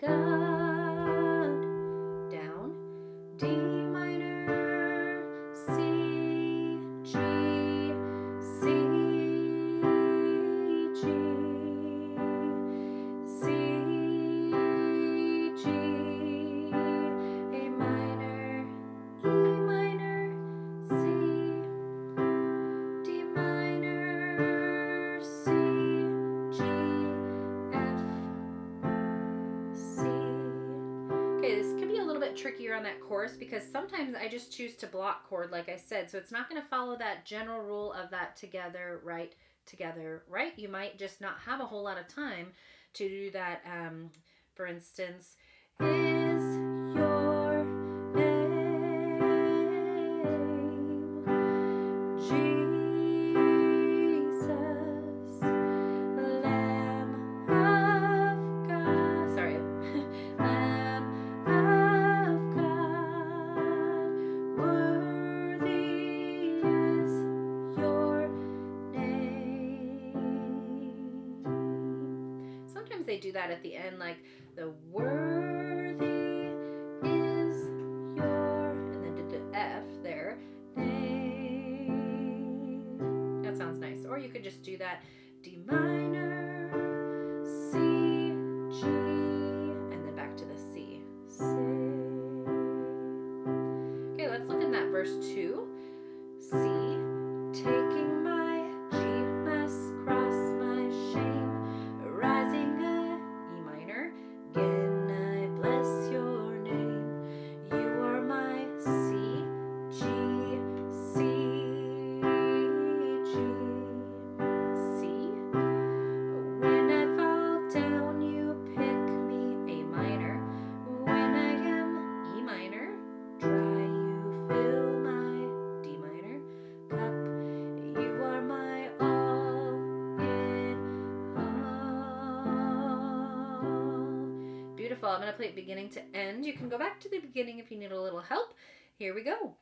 God, down, D minor, C, G, C, G, C, G, A minor, E minor, C, D minor, C, G, F, C. Okay, this could be a little bit trickier on that chorus because sometimes I just choose to block chord, like I said, so it's not going to follow that general rule of that together, right, together, right. You might just not have a whole lot of time to do that. For instance, is your name Jesus, Lamb of God? Sorry. Lamb of God, worthy is your name. Sometimes they do that at the end, like the worthy is your, and then did the F there, name. That sounds nice. Or you could just do that D minor, C, G, and then back to the C. Okay, let's look in that verse 2. C, taking my G mass cross my shame, rising a E minor, again I bless your name. You are my C, G, C, G, C. When I fall down, you pick me, A minor. When I am E minor, dry, you fill my D minor cup. You are my all in all. Beautiful. I'm going to play it beginning to end. You can go back to the beginning if you need a little help. Here we go.